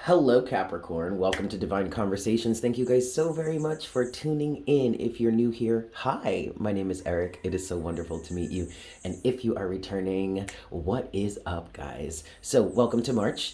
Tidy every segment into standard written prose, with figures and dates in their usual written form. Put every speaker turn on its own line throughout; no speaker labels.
Hello, Capricorn. Welcome to Divine Conversations. Thank you guys so very much for tuning in. If you're new here, hi, my name is Eric. It is so wonderful to meet you. And if you are returning, what is up, guys? So, welcome to March.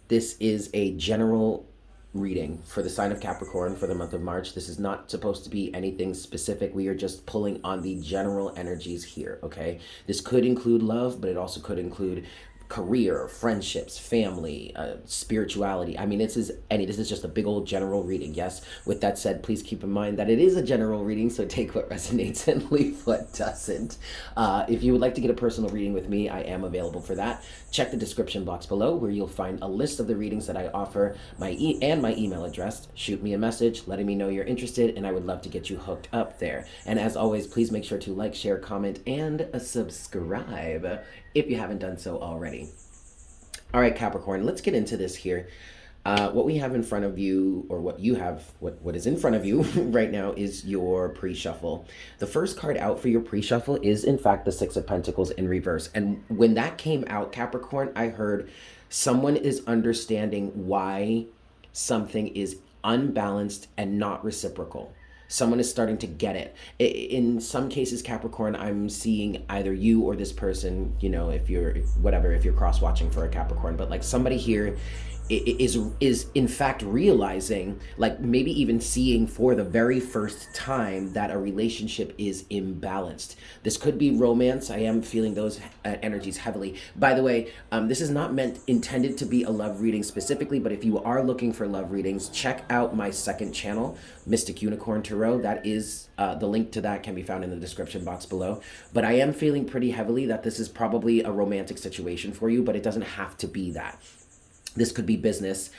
This is a general reading for the sign of Capricorn for the month of March. This is not supposed to be anything specific. We are just pulling on the general energies here, okay? This could include love, but it also could include career, friendships, family, spirituality. I mean, this is just a big old general reading. Yes. With that said, please keep in mind that it is a general reading, so take what resonates and leave what doesn't. If you would like to get a personal reading with me, I am available for that. Check the description box below where you'll find a list of the readings that I offer, my email address. Shoot me a message letting me know you're interested, and I would love to get you hooked up there. And as always, please make sure to like, share, comment, and subscribe if you haven't done so already. All right, Capricorn, let's get into this here. What we have in front of you, or what you have, what is in front of you right now is your pre-shuffle. The first card out for your pre-shuffle is, in fact, the Six of Pentacles in reverse. And when that came out, Capricorn, I heard someone is understanding why something is unbalanced and not reciprocal. Someone is starting to get it. In some cases, Capricorn, I'm seeing either you or this person, if you're cross watching for a Capricorn, but like somebody here is in fact realizing, like maybe even seeing for the very first time, that a relationship is imbalanced. This could be romance. I am feeling those energies heavily. By the way, this is not intended to be a love reading specifically, but if you are looking for love readings, check out my second channel, Mystic Unicorn Tarot. That is the link to that can be found in the description box below. But I am feeling pretty heavily that this is probably a romantic situation for you, but it doesn't have to be that. This could be business.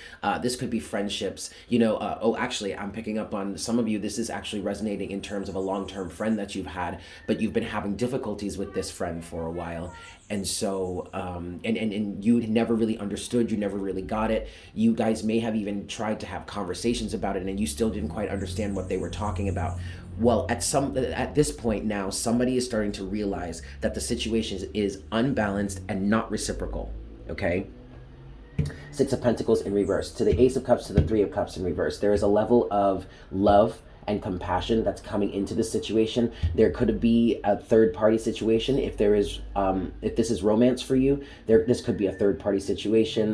This could be friendships. Actually, I'm picking up on some of you. This is actually resonating in terms of a long-term friend that you've had, but you've been having difficulties with this friend for a while. And so, and you never really understood, you never really got it. You guys may have even tried to have conversations about it, and you still didn't quite understand what they were talking about. Well, at this point now, somebody is starting to realize that the situation is unbalanced and not reciprocal, okay? Six of Pentacles in reverse, to the Ace of Cups, to the Three of Cups in reverse. There is a level of love and compassion that's coming into this situation. There could be a third-party situation. If this is romance for you, this could be a third-party situation.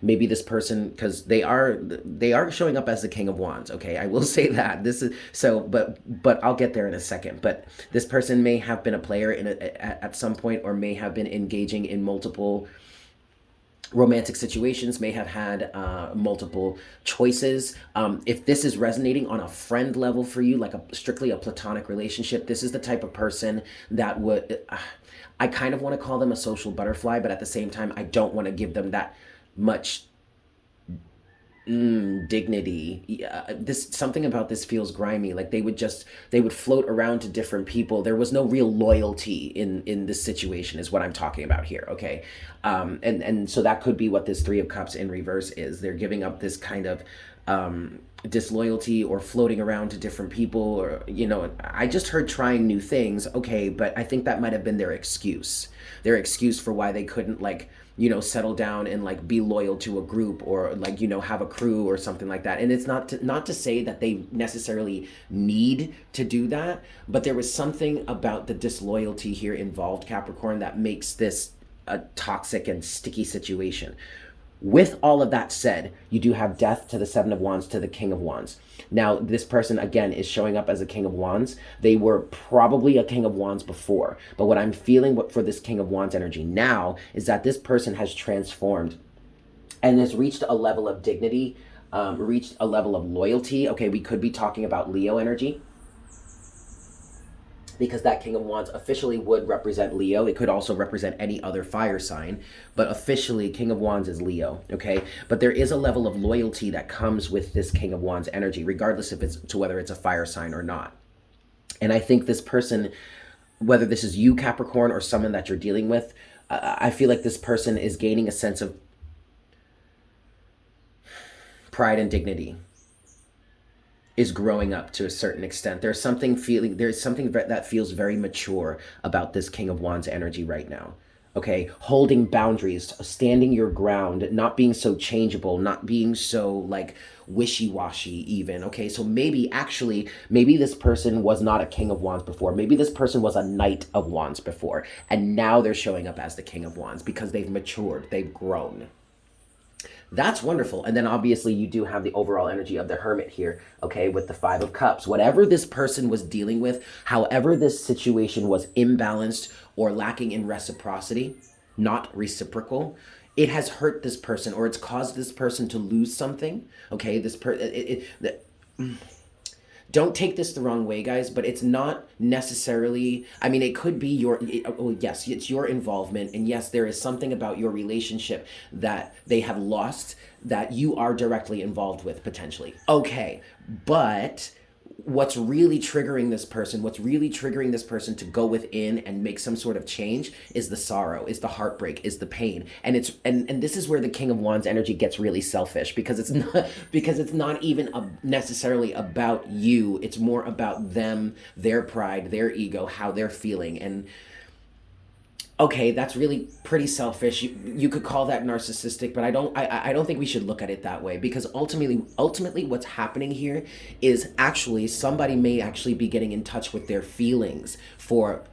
Maybe this person, because they are showing up as the King of Wands. Okay, I will say that this is so, but I'll get there in a second. But this person may have been a player at some point, or may have been engaging in multiple romantic situations, may have had multiple choices. If this is resonating on a friend level for you, like strictly a platonic relationship, this is the type of person that would, I kind of want to call them a social butterfly, but at the same time, I don't want to give them that much dignity. Something about this feels grimy. Like they would float around to different people. There was no real loyalty in this situation, is what I'm talking about here. Okay. And so that could be what this Three of Cups in reverse is. They're giving up this kind of disloyalty, or floating around to different people, or I just heard trying new things. Okay, but I think that might have been their excuse for why they couldn't settle down and be loyal to a group, or have a crew or something like that. And it's not to say that they necessarily need to do that, but there was something about the disloyalty here involved, Capricorn, that makes this a toxic and sticky situation. With all of that said, you do have Death, to the Seven of Wands, to the King of Wands. Now, this person, again, is showing up as a King of Wands. They were probably a King of Wands before. But what I'm feeling for this King of Wands energy now is that this person has transformed and has reached a level of dignity, reached a level of loyalty. Okay, we could be talking about Leo energy, because that King of Wands officially would represent Leo. It could also represent any other fire sign, but officially King of Wands is Leo, okay? But there is a level of loyalty that comes with this King of Wands energy, regardless whether it's a fire sign or not. And I think this person, whether this is you, Capricorn, or someone that you're dealing with, I feel like this person is gaining a sense of pride and dignity, is growing up to a certain extent. There's something that feels very mature about this King of Wands energy right now. okay? Holding boundaries, standing your ground, not being so changeable, not being so like wishy-washy even, okay? So maybe actually, maybe this person was not a King of Wands before. Maybe this person was a Knight of Wands before, and now they're showing up as the King of Wands because they've matured, they've grown. That's wonderful. And then obviously you do have the overall energy of the Hermit here, okay, with the Five of Cups. Whatever this person was dealing with, however this situation was imbalanced or lacking in reciprocity, not reciprocal, it has hurt this person, or it's caused this person to lose something, okay? Don't take this the wrong way, guys, but it's not necessarily, I mean, it could be yes, it's your involvement. And yes, there is something about your relationship that they have lost that you are directly involved with potentially. Okay, but what's really triggering this person to go within and make some sort of change is the sorrow, is the heartbreak, is the pain. And and this is where the King of Wands energy gets really selfish, because it's not even necessarily about you. It's more about them, their pride, their ego, how they're feeling. And okay, that's really pretty selfish. You could call that narcissistic, but I don't think we should look at it that way, because ultimately what's happening here is actually somebody may actually be getting in touch with their feelings for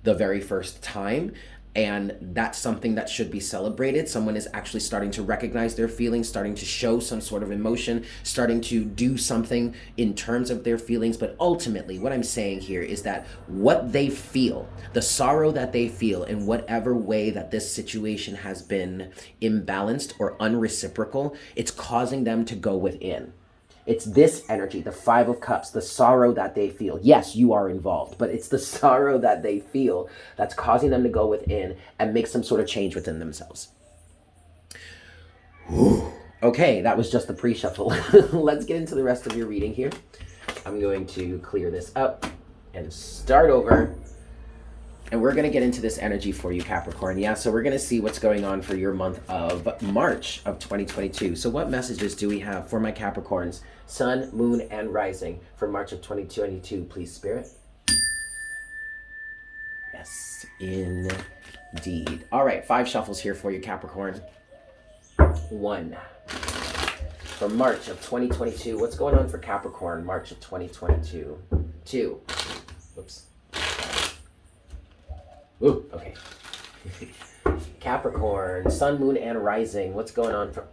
the very first time. And that's something that should be celebrated. Someone is actually starting to recognize their feelings, starting to show some sort of emotion, starting to do something in terms of their feelings. But ultimately, what I'm saying here is that what they feel, the sorrow that they feel in whatever way that this situation has been imbalanced or unreciprocal, it's causing them to go within. It's this energy, the Five of Cups, the sorrow that they feel. Yes, you are involved, but it's the sorrow that they feel that's causing them to go within and make some sort of change within themselves. Okay, that was just the pre-shuffle. Let's get into the rest of your reading here. I'm going to clear this up and start over. And we're going to get into this energy for you, Capricorn. Yeah, so we're going to see what's going on for your month of March of 2022. So what messages do we have for my Capricorns, Sun, Moon, and Rising for March of 2022, please, Spirit? Yes, indeed. All right, 5 shuffles here for you, Capricorn. 1. For March of 2022, what's going on for Capricorn, March of 2022? 2. Whoops. Ooh, okay. Capricorn, Sun, Moon, and Rising. What's going on for...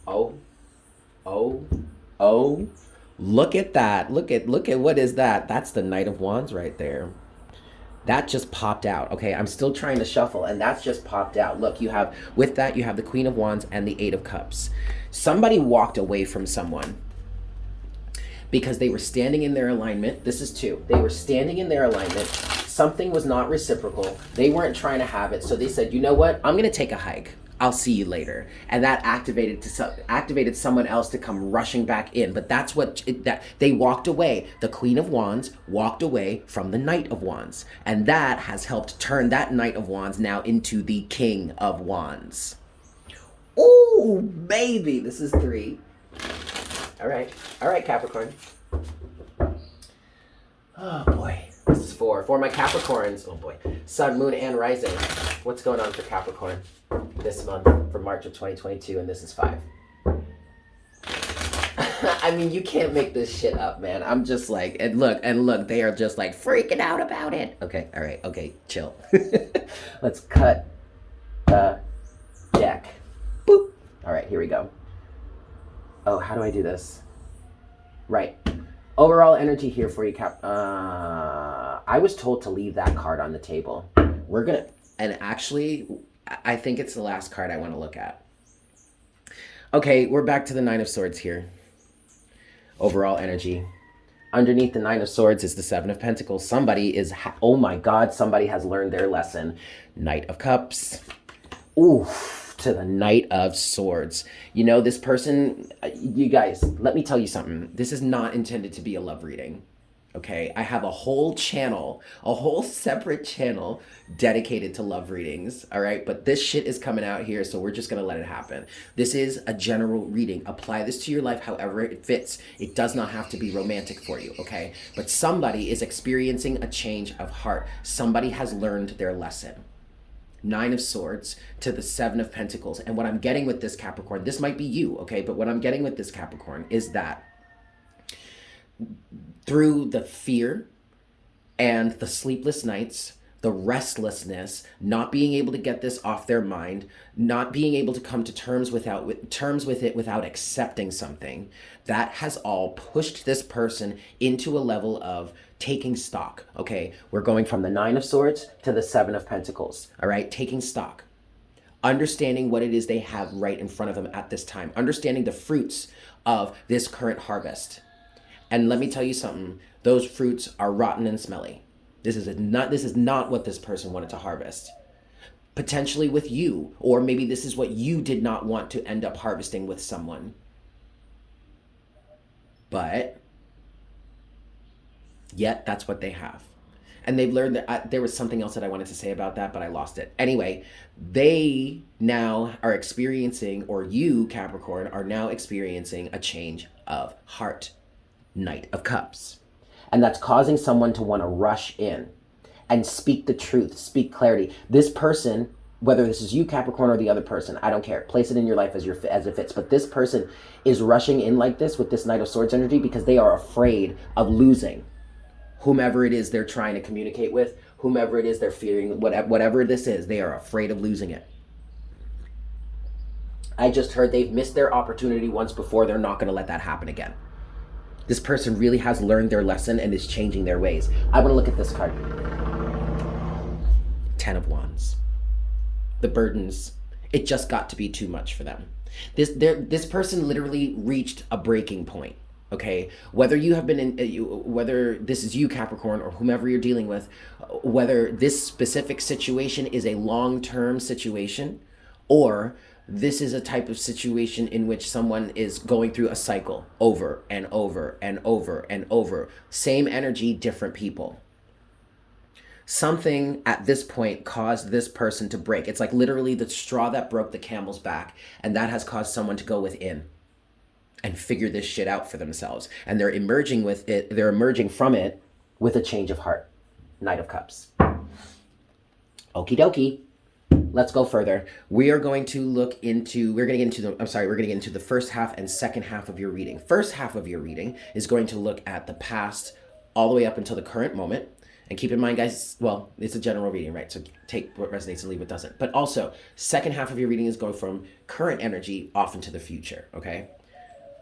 Oh. Look at that. Look at what is that? That's the Knight of Wands right there. That just popped out. Okay, I'm still trying to shuffle, and that's just popped out. Look, you have the Queen of Wands and the Eight of Cups. Somebody walked away from someone because they were standing in their alignment. This is 2. They were standing in their alignment. Something was not reciprocal. They weren't trying to have it. So they said, you know what? I'm going to take a hike. I'll see you later. And that activated someone else to come rushing back in. But that's that they walked away. The Queen of Wands walked away from the Knight of Wands. And that has helped turn that Knight of Wands now into the King of Wands. Ooh, baby. This is 3. All right, Capricorn. Oh, boy. This is 4. For my Capricorns, oh boy, Sun, Moon, and Rising. What's going on for Capricorn this month for March of 2022? And this is 5. I mean, you can't make this shit up, man. I'm just like, and look, they are just like freaking out about it. Okay, all right, okay, chill. Let's cut the deck. Boop. All right, here we go. Oh, how do I do this? Right. Overall energy here for you, Cap. I was told to leave that card on the table. And actually, I think it's the last card I want to look at. Okay, we're back to the 9 of Swords here. Overall energy. Underneath the 9 of Swords is the 7 of Pentacles. Somebody is, oh my God, somebody has learned their lesson. Knight of Cups. Ooh. To the Knight of Swords. You know, this person, you guys, let me tell you something. This is not intended to be a love reading, okay? I have a whole channel, a whole separate channel dedicated to love readings, all right? But this shit is coming out here, so we're just gonna let it happen. This is a general reading. Apply this to your life however it fits. It does not have to be romantic for you, okay? But somebody is experiencing a change of heart. Somebody has learned their lesson. Nine of Swords to the Seven of Pentacles. And what I'm getting with this, Capricorn, this might be you, okay? But what I'm getting with this, Capricorn, is that through the fear and the sleepless nights, the restlessness, not being able to get this off their mind, not being able to come to terms with it without accepting something, that has all pushed this person into a level of taking stock. Okay, we're going from the Nine of Swords to the Seven of Pentacles. All right, taking stock, understanding what it is they have right in front of them at this time, understanding the fruits of this current harvest. And let me tell you something, those fruits are rotten and smelly. This is not what this person wanted to harvest. Potentially with you, or maybe this is what you did not want to end up harvesting with someone. But yet that's what they have. And they've learned that there was something else that I wanted to say about that, but I lost it. Anyway, they now are experiencing, or you, Capricorn, are now experiencing a change of heart. Knight of Cups. And that's causing someone to want to rush in and speak the truth, speak clarity. This person, whether this is you, Capricorn, or the other person, I don't care. Place it in your life as it fits. But this person is rushing in like this with this Knight of Swords energy because they are afraid of losing whomever it is they're trying to communicate with, whomever it is they're fearing, whatever this is, they are afraid of losing it. I just heard they've missed their opportunity once before. They're not going to let that happen again. This person really has learned their lesson and is changing their ways. I want to look at this card. Ten of Wands. The burdens. It just got to be too much for them. This person literally reached a breaking point. Okay, whether you have been whether this is you, Capricorn, or whomever you're dealing with, whether this specific situation is a long-term situation, or this is a type of situation in which someone is going through a cycle over and over and over and over. Same energy, different people. Something at this point caused this person to break. It's like literally the straw that broke the camel's back, and that has caused someone to go within and figure this shit out for themselves. And they're emerging from it with a change of heart. Knight of Cups. Okie dokie. Let's go further. We're going to get into the first half and second half of your reading. First half of your reading is going to look at the past all the way up until the current moment. And keep in mind, guys, well, it's a general reading, right? So take what resonates and leave what doesn't. But also, second half of your reading is going from current energy off into the future, okay?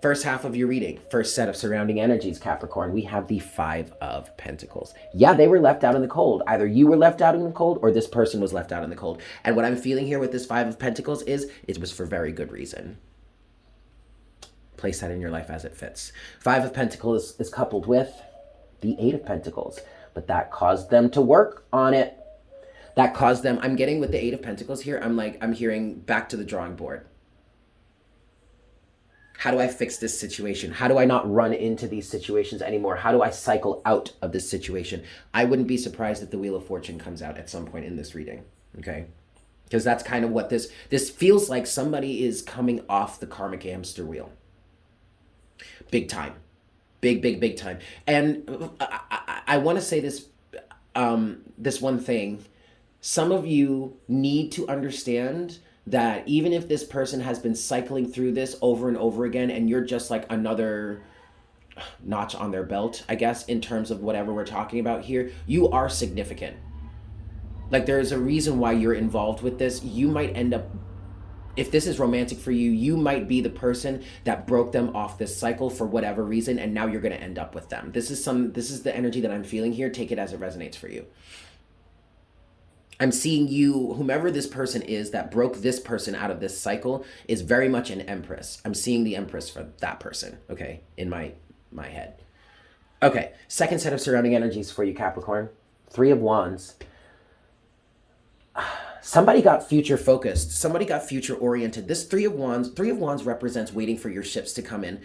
First half of your reading, first set of surrounding energies, Capricorn, we have the Five of Pentacles. Yeah, they were left out in the cold. Either you were left out in the cold or this person was left out in the cold. And what I'm feeling here with this Five of Pentacles is it was for very good reason. Place that in your life as it fits. Five of Pentacles is coupled with the Eight of Pentacles, but that caused them to work on it. That caused them, I'm getting with the Eight of Pentacles here, I'm hearing back to the drawing board. How do I fix this situation? How do I not run into these situations anymore? How do I cycle out of this situation? I wouldn't be surprised if the Wheel of Fortune comes out at some point in this reading, okay? Because that's kind of what this feels like. Somebody is coming off the karmic hamster wheel. Big time. Big time. And I want to say this, this one thing. Some of you need to understand that even if this person has been cycling through this over and over again, and you're just like another notch on their belt, I guess, in terms of whatever we're talking about here, you are significant. Like, there's a reason why you're involved with this. You might end up, if this is romantic for you, you might be the person that broke them off this cycle for whatever reason, and now you're going to end up with them. This is the energy that I'm feeling here. Take it as it resonates for you. I'm seeing you, whomever this person is that broke this person out of this cycle, is very much an Empress. I'm seeing the Empress for that person, okay, in my head. Okay, second set of surrounding energies for you, Capricorn. Three of Wands. Somebody got future focused. Somebody got future oriented. This Three of Wands represents waiting for your ships to come in.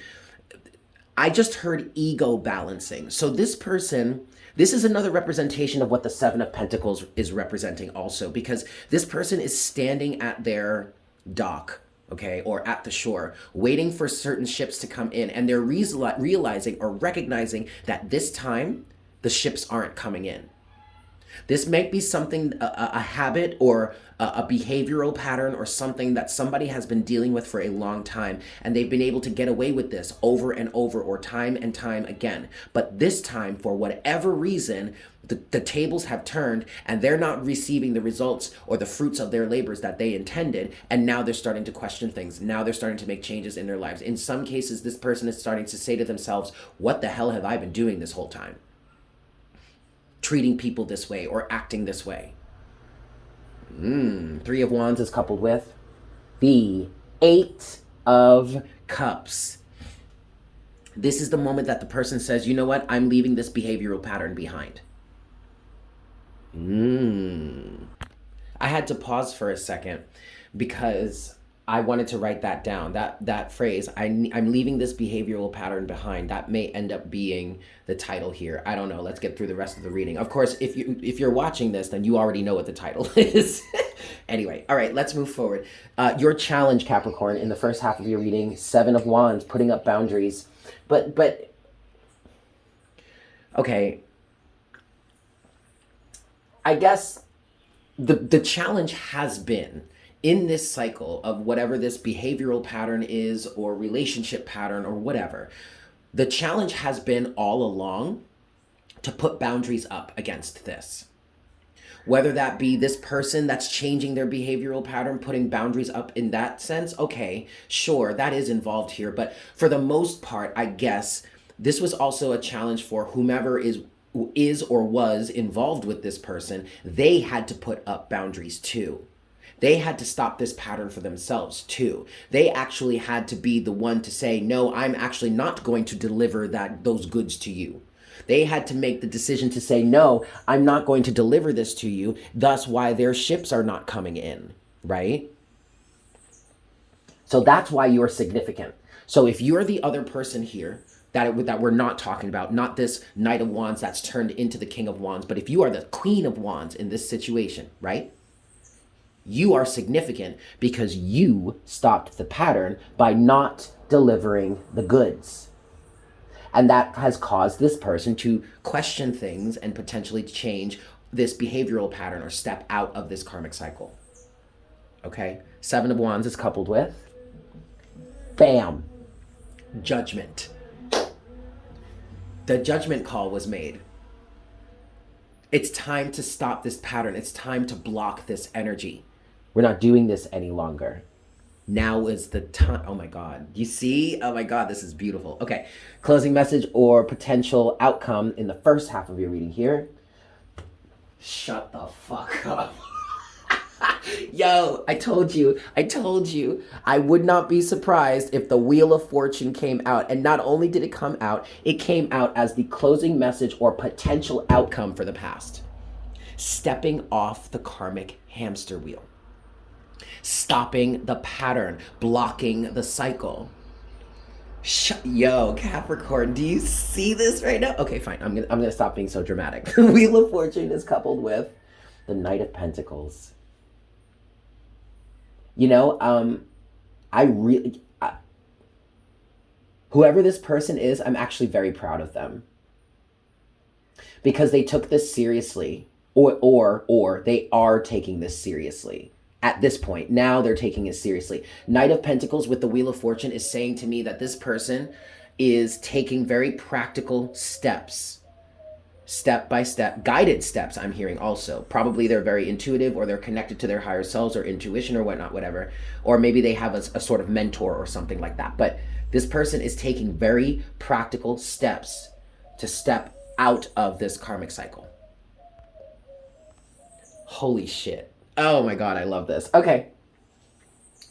I just heard ego balancing. So this person, this is another representation of what the Seven of Pentacles is representing also, because this person is standing at their dock, okay, or at the shore, waiting for certain ships to come in, and they're realizing or recognizing that this time the ships aren't coming in. This might be something, a habit or a behavioral pattern or something that somebody has been dealing with for a long time, and they've been able to get away with this over and over or time and time again. But this time, for whatever reason, the tables have turned and they're not receiving the results or the fruits of their labors that they intended. And now they're starting to question things. Now they're starting to make changes in their lives. In some cases, this person is starting to say to themselves, what the hell have I been doing this whole time? Treating people this way or acting this way. Three of Wands is coupled with the Eight of Cups. This is the moment that the person says, you know what? I'm leaving this behavioral pattern behind. I had to pause for a second because I wanted to write that down. That phrase, I'm leaving this behavioral pattern behind. That may end up being the title here. I don't know. Let's get through the rest of the reading. Of course, if you're watching this, then you already know what the title is. Anyway, all right, let's move forward. Your challenge, Capricorn, in the first half of your reading, Seven of Wands, putting up boundaries. But okay, I guess the challenge has been in this cycle of whatever this behavioral pattern is or relationship pattern or whatever, the challenge has been all along to put boundaries up against this. Whether that be this person that's changing their behavioral pattern, putting boundaries up in that sense, okay, sure, that is involved here. But for the most part, I guess this was also a challenge for whomever is or was involved with this person. They had to put up boundaries too. They had to stop this pattern for themselves too. They actually had to be the one to say, no, I'm actually not going to deliver those goods to you. They had to make the decision to say, no, I'm not going to deliver this to you. Thus why their ships are not coming in, right? So that's why you're significant. So if you're the other person here that we're not talking about, not this Knight of Wands that's turned into the King of Wands, but if you are the Queen of Wands in this situation, right? You are significant because you stopped the pattern by not delivering the goods. And that has caused this person to question things and potentially change this behavioral pattern or step out of this karmic cycle. Okay? Seven of Wands is coupled with, bam, Judgment. The judgment call was made. It's time to stop this pattern. It's time to block this energy. We're not doing this any longer. Now is the time. Oh my God. You see? Oh my God, this is beautiful. Okay. Closing message or potential outcome in the first half of your reading here. Shut the fuck up. Yo, I told you, I would not be surprised if the Wheel of Fortune came out. And not only did it come out, it came out as the closing message or potential outcome for the past. Stepping off the karmic hamster wheel. Stopping the pattern, blocking the cycle. Yo, Capricorn, do you see this right now? Okay, fine. I'm gonna stop being so dramatic. The Wheel of Fortune is coupled with the Knight of Pentacles. You know, whoever this person is, I'm actually very proud of them because they took this seriously, or they are taking this seriously. At this point, now they're taking it seriously. Knight of Pentacles with the Wheel of Fortune is saying to me that this person is taking very practical steps, step by step, guided steps. I'm hearing also. Probably they're very intuitive, or they're connected to their higher selves or intuition or whatnot, whatever. Or maybe they have a sort of mentor or something like that. But this person is taking very practical steps to step out of this karmic cycle. Holy shit. Oh my God, I love this. Okay.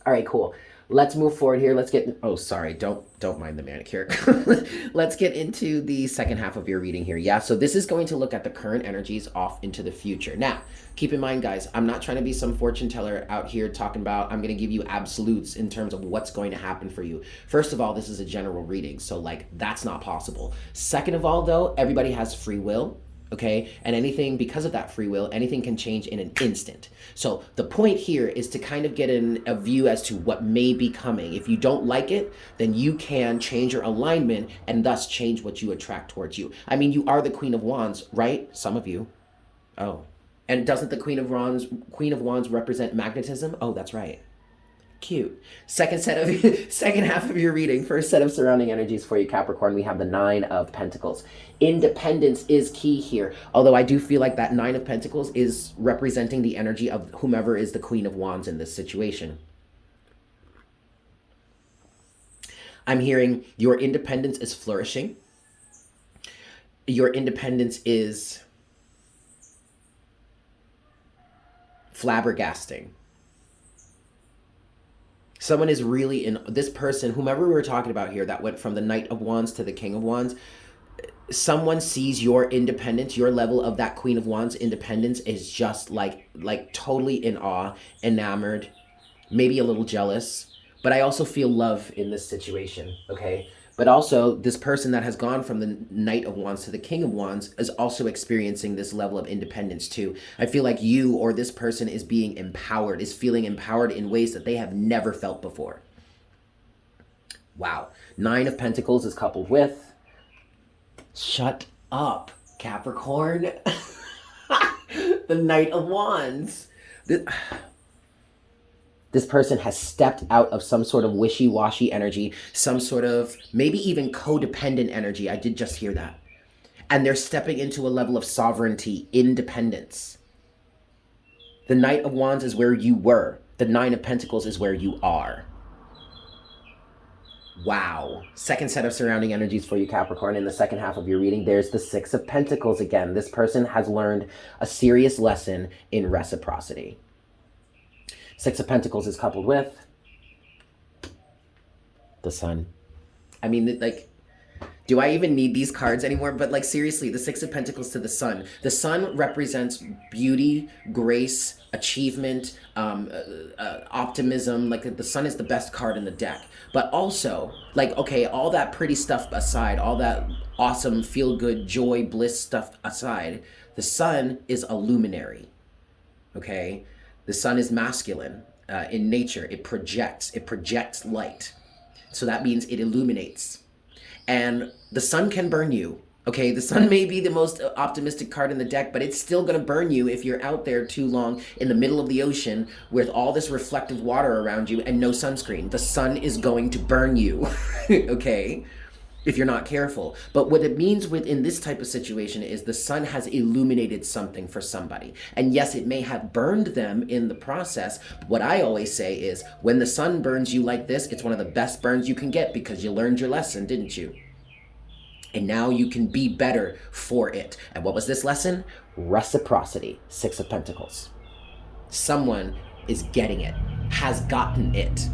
All right, cool. Let's move forward here. Let's get, oh, sorry. Don't mind the manicure. Let's get into the second half of your reading here. Yeah, so this is going to look at the current energies off into the future. Now, keep in mind, guys, I'm not trying to be some fortune teller out here talking about, I'm going to give you absolutes in terms of what's going to happen for you. First of all, this is a general reading, so like that's not possible. Second of all, though, everybody has free will. Okay, and anything, because of that free will, anything can change in an instant. So the point here is to kind of get a view as to what may be coming. If you don't like it, then you can change your alignment and thus change what you attract towards you. I mean, you are the Queen of Wands, right? Some of you. Oh, And doesn't the Queen of Wands represent magnetism? Oh, that's right. Cute. Second half of your reading, first set of surrounding energies for you, Capricorn. We have the Nine of Pentacles. Independence is key here. Although I do feel like that Nine of Pentacles is representing the energy of whomever is the Queen of Wands in this situation. I'm hearing your independence is flourishing. Your independence is flabbergasting. Someone is really in this person, whomever we were talking about here, that went from the Knight of Wands to the King of Wands. Someone sees your independence, your level of that Queen of Wands independence is just like totally in awe, enamored, maybe a little jealous. But I also feel love in this situation, okay? But also, this person that has gone from the Knight of Wands to the King of Wands is also experiencing this level of independence too. I feel like you or this person is being empowered, is feeling empowered in ways that they have never felt before. Wow. Nine of Pentacles is coupled with... Shut up, Capricorn. The Knight of Wands. This person has stepped out of some sort of wishy-washy energy, some sort of maybe even codependent energy. I did just hear that. And they're stepping into a level of sovereignty, independence. The Knight of Wands is where you were. The Nine of Pentacles is where you are. Wow. Second set of surrounding energies for you, Capricorn. In the second half of your reading, there's the Six of Pentacles again. This person has learned a serious lesson in reciprocity. Six of Pentacles is coupled with the Sun. I mean, like, do I even need these cards anymore? But like, seriously, the Six of Pentacles to the Sun. The Sun represents beauty, grace, achievement, optimism. Like, the Sun is the best card in the deck. But also, like, okay, all that pretty stuff aside, all that awesome, feel-good, joy, bliss stuff aside, the Sun is a luminary, okay? The Sun is masculine in nature. It projects light. So that means it illuminates. And the Sun can burn you. Okay, the Sun may be the most optimistic card in the deck, but it's still going to burn you if you're out there too long in the middle of the ocean with all this reflective water around you and no sunscreen. The Sun is going to burn you, okay, if you're not careful. But what it means within this type of situation is the Sun has illuminated something for somebody. And yes, it may have burned them in the process. What I always say is, when the Sun burns you like this, it's one of the best burns you can get because you learned your lesson, didn't you? And now you can be better for it. And what was this lesson? Reciprocity. Six of Pentacles. Someone is getting it, has gotten it,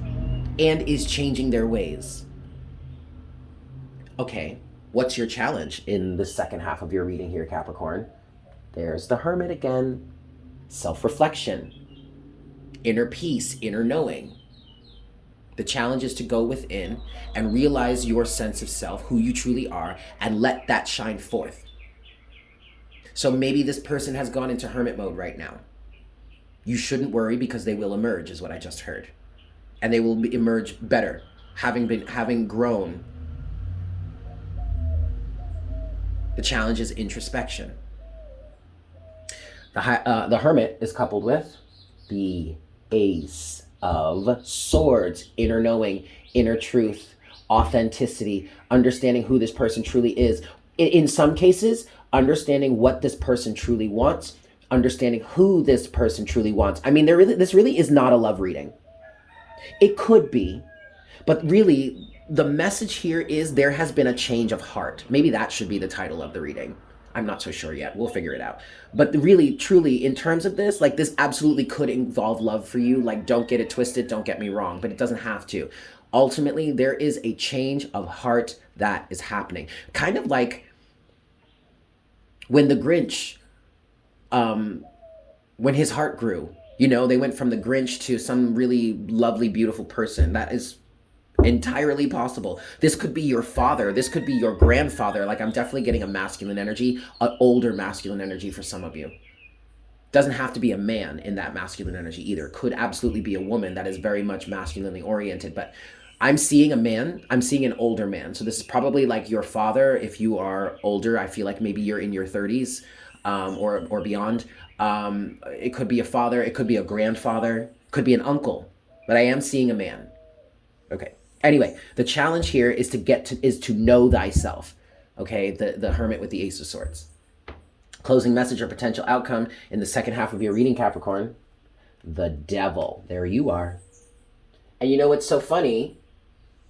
and is changing their ways. Okay, what's your challenge in the second half of your reading here, Capricorn? There's the Hermit again. Self-reflection. Inner peace, inner knowing. The challenge is to go within and realize your sense of self, who you truly are, and let that shine forth. So maybe this person has gone into hermit mode right now. You shouldn't worry because they will emerge, is what I just heard. And they will emerge better, having grown. The challenge is introspection. The Hermit is coupled with the Ace of Swords, inner knowing, inner truth, authenticity, understanding who this person truly is. In some cases, understanding what this person truly wants, understanding who this person truly wants. I mean, this really is not a love reading. It could be, but really, the message here is there has been a change of heart. Maybe that should be the title of the reading. I'm not so sure yet. We'll figure it out. But really, truly, in terms of this, like, this absolutely could involve love for you. Like, don't get it twisted. Don't get me wrong. But it doesn't have to. Ultimately, there is a change of heart that is happening. Kind of like when the Grinch, when his heart grew. You know, they went from the Grinch to some really lovely, beautiful person. That is entirely possible. This could be your father. This could be your grandfather. Like, I'm definitely getting a masculine energy, an older masculine energy for some of you. Doesn't have to be a man in that masculine energy either. Could absolutely be a woman that is very much masculinely oriented. But I'm seeing a man. I'm seeing an older man. So this is probably like your father. If you are older, I feel like maybe you're in your 30s or beyond. It could be a father, it could be a grandfather, could be an uncle, but I am seeing a man. Okay. Anyway, the challenge here is to know thyself. Okay, the Hermit with the Ace of Swords. Closing message or potential outcome in the second half of your reading, Capricorn. The Devil. There you are. And you know what's so funny?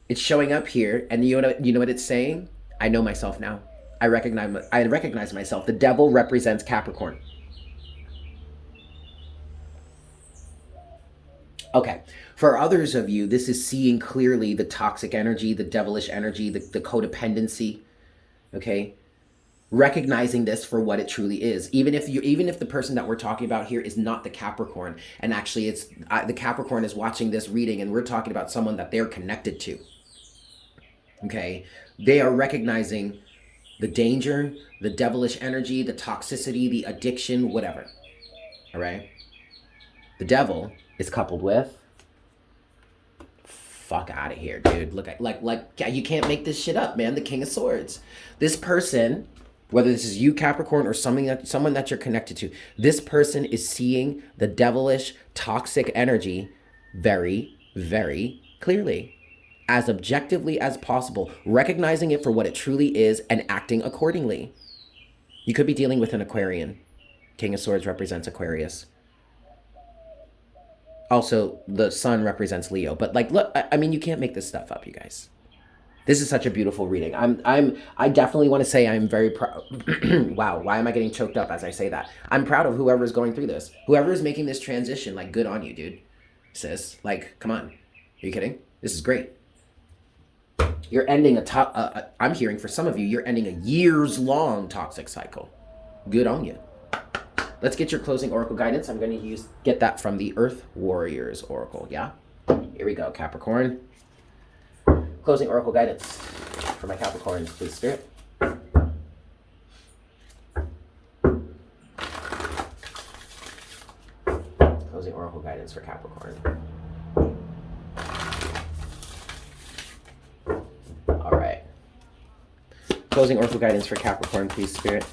It's showing up here, and you know what it's saying? I know myself now. I recognize myself. The Devil represents Capricorn. Okay. For others of you, this is seeing clearly the toxic energy, the devilish energy, the codependency. Okay. Recognizing this for what it truly is, even if the person that we're talking about here is not the Capricorn, and actually it's the Capricorn is watching this reading, and we're talking about someone that they're connected to. Okay, they are recognizing the danger, the devilish energy, the toxicity, the addiction, whatever. All right, the Devil is coupled with, fuck out of here, dude. Look at like you can't make this shit up, man. The King of Swords. This person, whether this is you, Capricorn, or someone that you're connected to, this person is seeing the devilish, toxic energy very, very clearly, as objectively as possible, recognizing it for what it truly is and acting accordingly. You could be dealing with an Aquarian. King of Swords represents Aquarius. Also, the Sun represents Leo. But like, look, I mean, you can't make this stuff up, you guys. This is such a beautiful reading. I definitely want to say I'm very proud. Wow, why am I getting choked up as I say that? I'm proud of whoever is going through this. Whoever is making this transition, like, good on you, dude. Sis, like, come on. Are you kidding? This is great. You're ending I'm hearing for some of you, you're ending a years-long toxic cycle. Good on you. Let's get your closing oracle guidance. I'm going to get that from the Earth Warriors Oracle, yeah? Here we go, Capricorn. Closing oracle guidance for my Capricorns, please, Spirit. Closing oracle guidance for Capricorn. All right. Closing oracle guidance for Capricorn, please, Spirit.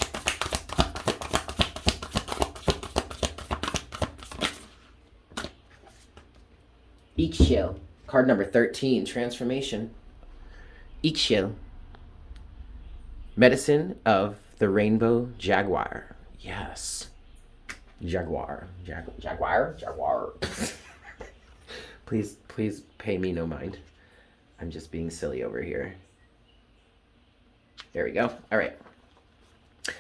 Ixchel, card number 13, transformation. Ixchel, medicine of the rainbow jaguar. Yes. Jaguar. Please pay me no mind. I'm just being silly over here. There we go. All right.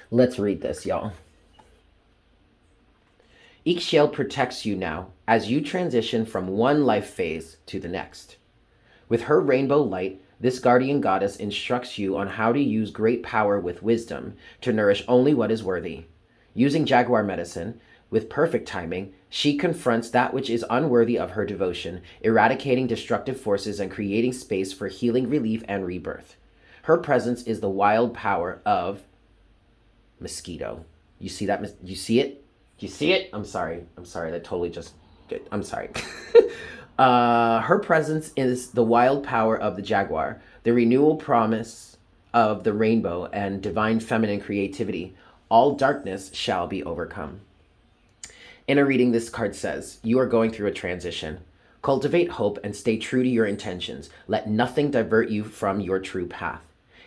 Let's read this, y'all. Ixchel protects you now as you transition from one life phase to the next. With her rainbow light, this guardian goddess instructs you on how to use great power with wisdom to nourish only what is worthy. Using jaguar medicine, with perfect timing, she confronts that which is unworthy of her devotion, eradicating destructive forces and creating space for healing, relief, and rebirth. Her presence is the wild power of mosquito. You see that? You see it? Do you see it? I'm sorry. That totally just... I'm sorry. Her presence is the wild power of the jaguar, the renewal promise of the rainbow, and divine feminine creativity. All darkness shall be overcome. In a reading, this card says, you are going through a transition. Cultivate hope and stay true to your intentions. Let nothing divert you from your true path.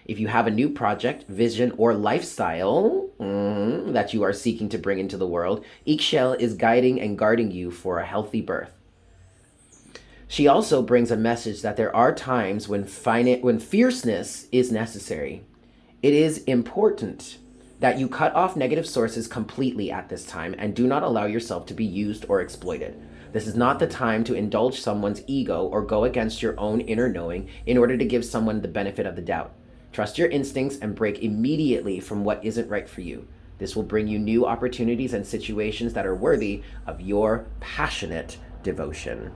If you have a new project, vision, or lifestyle that you are seeking to bring into the world, Ixchel is guiding and guarding you for a healthy birth. She also brings a message that there are times when fierceness is necessary. It is important that you cut off negative sources completely at this time and do not allow yourself to be used or exploited. This is not the time to indulge someone's ego or go against your own inner knowing in order to give someone the benefit of the doubt. Trust your instincts and break immediately from what isn't right for you. This will bring you new opportunities and situations that are worthy of your passionate devotion.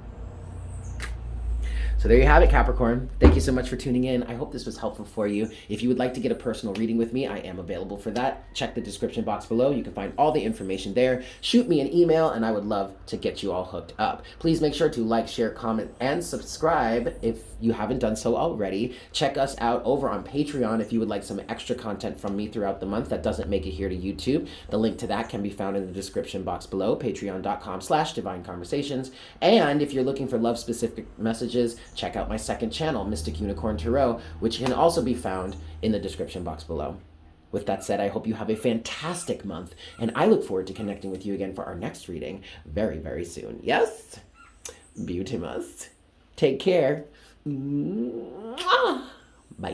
So there you have it, Capricorn. Thank you so much for tuning in. I hope this was helpful for you. If you would like to get a personal reading with me, I am available for that. Check the description box below. You can find all the information there. Shoot me an email, and I would love to get you all hooked up. Please make sure to like, share, comment, and subscribe if you haven't done so already. Check us out over on Patreon if you would like some extra content from me throughout the month that doesn't make it here to YouTube. The link to that can be found in the description box below, patreon.com/Divine Conversations. And if you're looking for love-specific messages, check out my second channel, Mystic Unicorn Tarot, which can also be found in the description box below. With that said, I hope you have a fantastic month, and I look forward to connecting with you again for our next reading very, very soon. Yes? Beauty must. Take care. Bye.